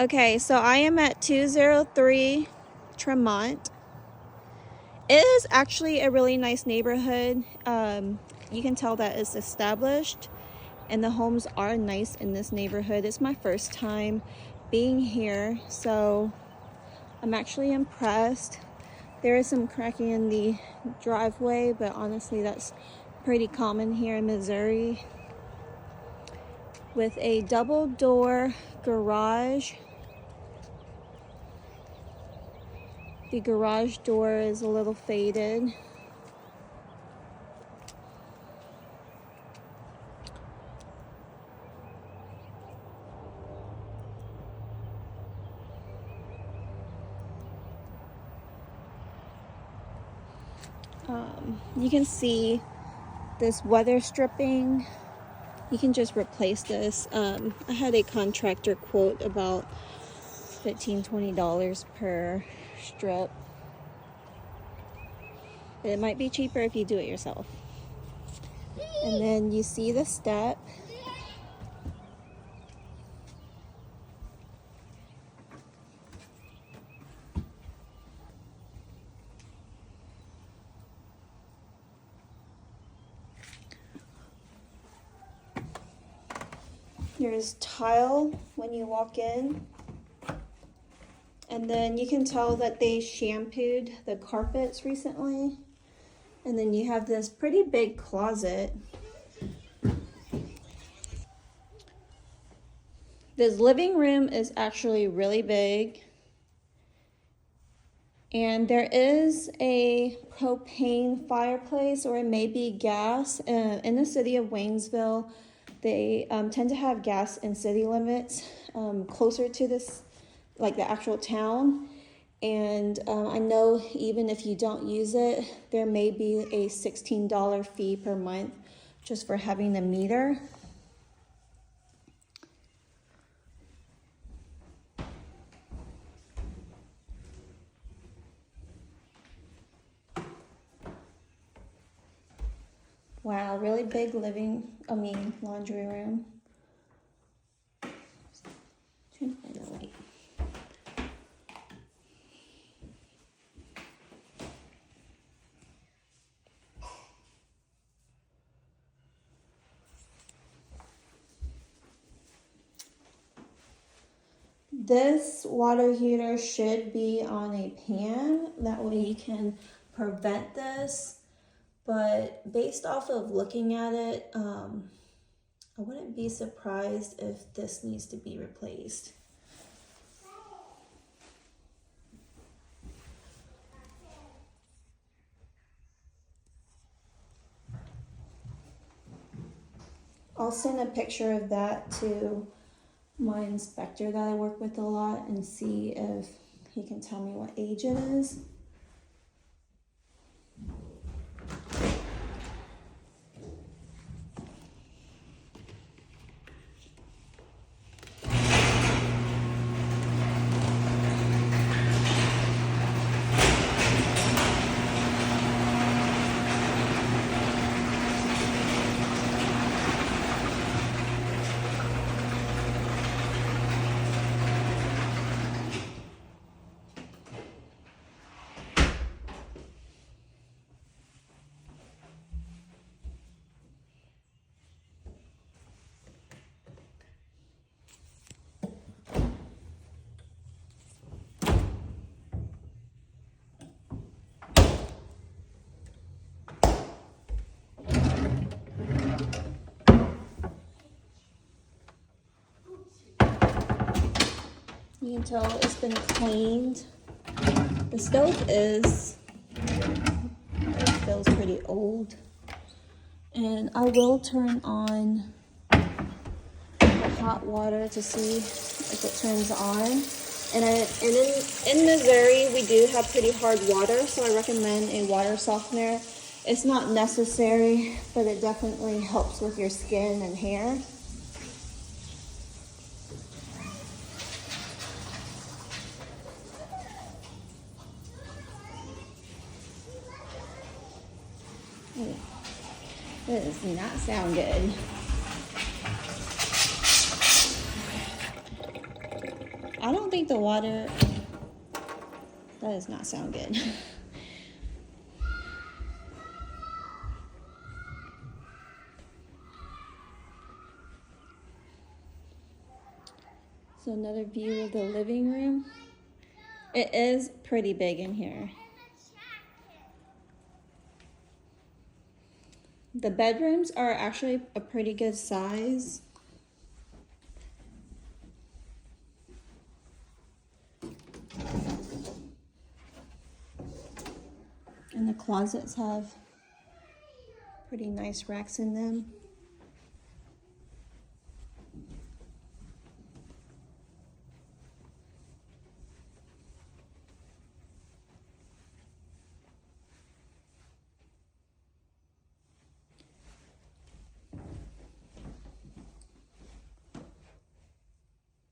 Okay, so I am at 203 Tremont. It is actually a really nice neighborhood. You can tell that it's established and the homes are nice in this neighborhood. It's my first time being here, so I'm actually impressed. There is some cracking in the driveway, but honestly that's pretty common here in Missouri. With a double door garage. The garage door is a little faded. You can see this weather stripping. You can just replace this. I had a contractor quote about $15–20 per strip. But it might be cheaper if you do it yourself. And then you see the step. There's tile when you walk in. And then you can tell that they shampooed the carpets recently. And then you have this pretty big closet. This living room is actually really big. And there is a propane fireplace, or it may be gas. In the city of Waynesville, they tend to have gas in city limits closer to this, like the actual town. And I know even if you don't use it, there may be a $16 fee per month just for having the meter. Wow, really big laundry room. Trying to find the light. This water heater should be on a pan. That way you can prevent this. But based off of looking at it, I wouldn't be surprised if this needs to be replaced. I'll send a picture of that to my inspector that I work with a lot and see if he can tell me what age it is. You can tell it's been cleaned. The stove feels pretty old. And I will turn on the hot water to see if it turns on. And in Missouri, we do have pretty hard water, so I recommend a water softener. It's not necessary, but it definitely helps with your skin and hair. That does not sound good. I don't think the water, that does not sound good. So another view of the living room. It is pretty big in here. The bedrooms are actually a pretty good size. And the closets have pretty nice racks in them.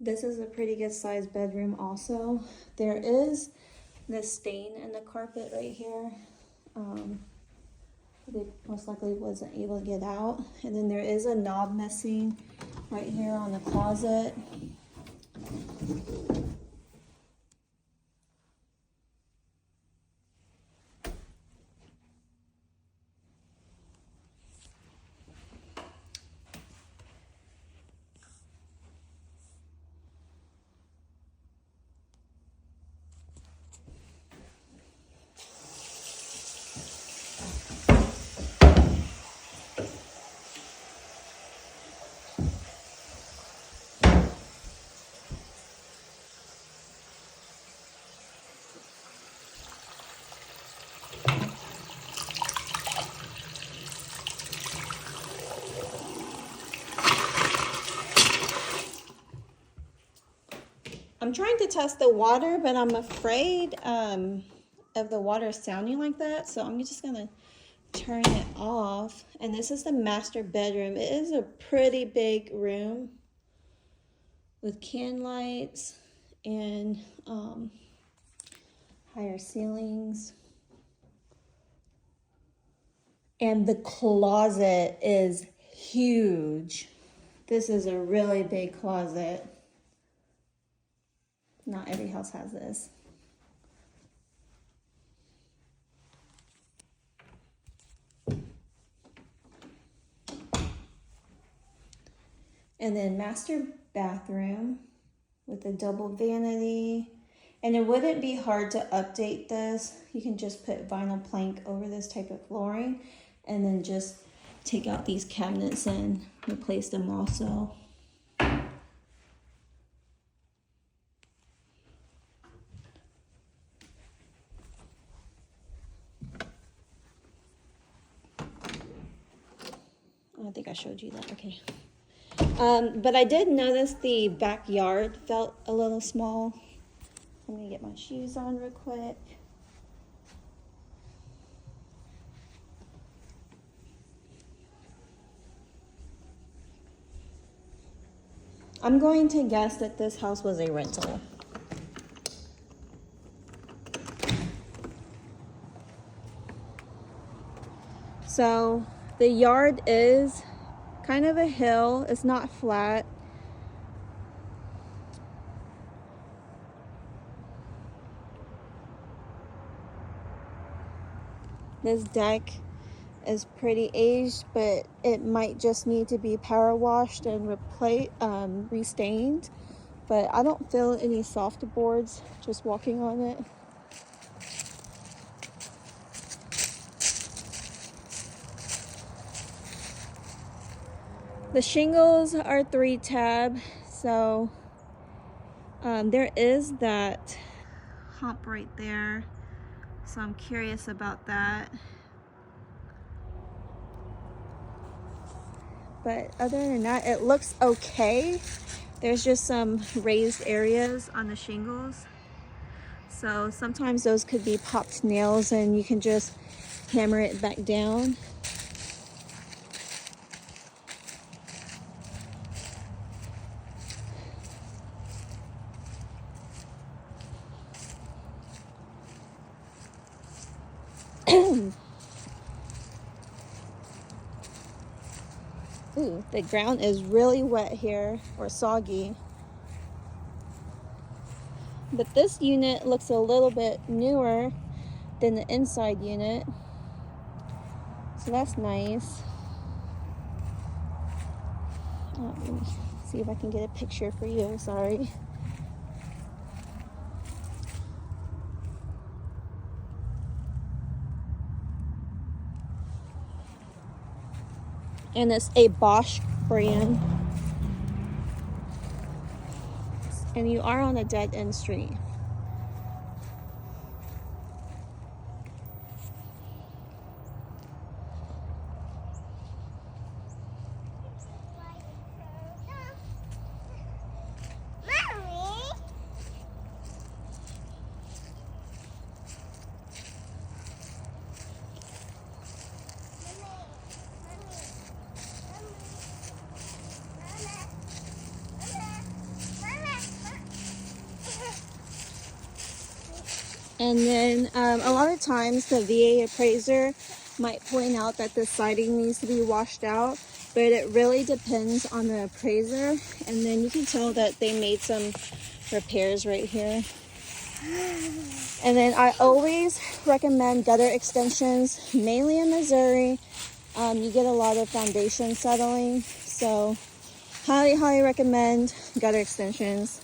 This is a pretty good sized bedroom also. There is this stain in the carpet right here. They most likely wasn't able to get out. And then there is a knob missing right here on the closet. I'm trying to test the water, but I'm afraid of the water sounding like that. So I'm just gonna turn it off. And this is the master bedroom. It is a pretty big room with can lights and higher ceilings. And the closet is huge. This is a really big closet. Not every house has this. And then master bathroom with a double vanity. And it wouldn't be hard to update this. You can just put vinyl plank over this type of flooring and then just take out these cabinets and replace them also. I think I showed you that, okay. But I did notice the backyard felt a little small. Let me get my shoes on real quick. I'm going to guess that this house was a rental. So the yard is kind of a hill. It's not flat. This deck is pretty aged, but it might just need to be power washed and restained. But I don't feel any soft boards just walking on it. The shingles are 3-tab, so there is that hump right there, so I'm curious about that. But other than that, it looks okay. There's just some raised areas on the shingles, so sometimes those could be popped nails and you can just hammer it back down. Ooh, the ground is really wet here, or soggy. But this unit looks a little bit newer than the inside unit, so that's nice. Let me see if I can get a picture for you. Sorry. And it's a Bosch brand. And you are on a dead end street. And then a lot of times the VA appraiser might point out that the siding needs to be washed out, but it really depends on the appraiser. And then you can tell that they made some repairs right here. And then I always recommend gutter extensions, mainly in Missouri. You get a lot of foundation settling, so highly recommend gutter extensions.